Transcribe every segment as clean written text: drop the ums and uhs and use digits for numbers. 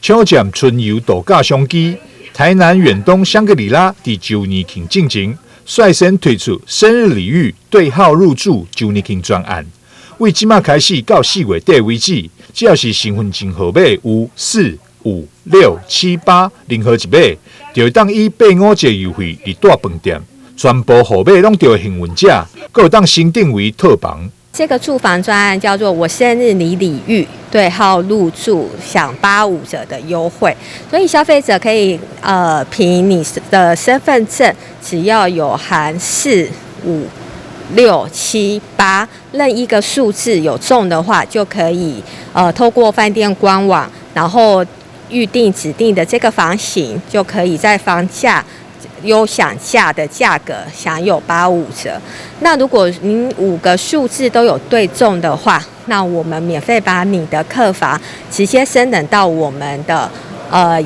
抢占春游度假商机。台南远东香格里拉伫周年庆进前，率先推出生日礼遇对号入住周年庆专案。为即马开始到4月底为止，只要是身份证号码有4、5、6、7、8任何一码，就会当以85折优惠伫大饭店，全部号码拢就会幸运者，还有当新定为套房。这个住房专案叫做"我生日你礼遇对号入住享85折"的优惠，所以消费者可以凭你的身份证，只要有含4、5、6、7、8任一个数字有中的话，就可以透过饭店官网，然后预定指定的这个房型，就可以在房价优享价的价格享有85折。那如果您5个数字都有对中的话，那我们免费把你的客房直接升等到我们的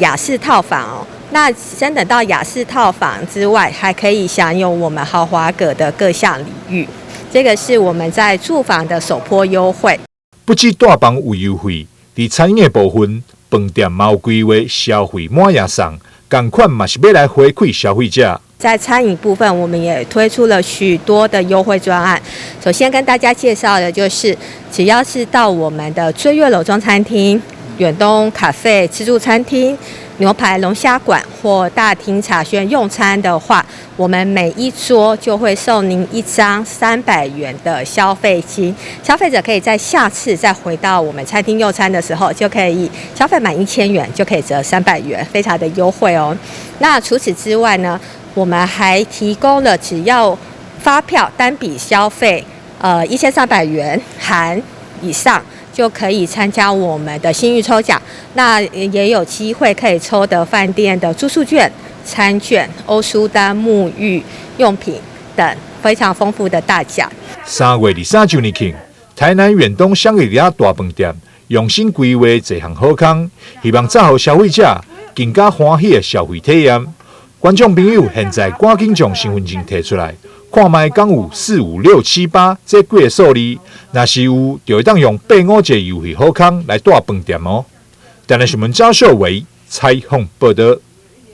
雅士套房哦。那升等到雅士套房之外，还可以享有我们豪华阁的各项礼遇。这个是我们在住房的首波优惠。不止大房有优惠，在餐饮的部分，饭店嘛有规划消费满额送。同款嘛是要来回馈消费者。在餐饮部分，我们也推出了许多的优惠专案。首先跟大家介绍的就是，只要是到我们的追月楼中餐厅、远东咖啡自助餐厅、牛排龙虾馆或大厅茶轩用餐的话，我们每一桌就会送您1张300元的消费金。消费者可以在下次再回到我们餐厅用餐的时候，就可以消费满1000元就可以折300元，非常的优惠哦。那除此之外呢，我们还提供了只要发票单笔消费1300元含以上，就可以参加我们的幸运抽奖。那也有机会可以抽得饭店的住宿券、餐券、欧舒丹沐浴用品等非常丰富的大奖。3月23周年庆，台南远东香格里拉大饭店用心规划一项好康，希望造福消费者更加欢喜的消费体验。观众朋友现在赶紧将身份证摕出来，看卖敢有4、5、6、7、8这几个数字，若是有，就会当用85折优惠好康来住饭店哦。台南新闻赵秀伟采访报道。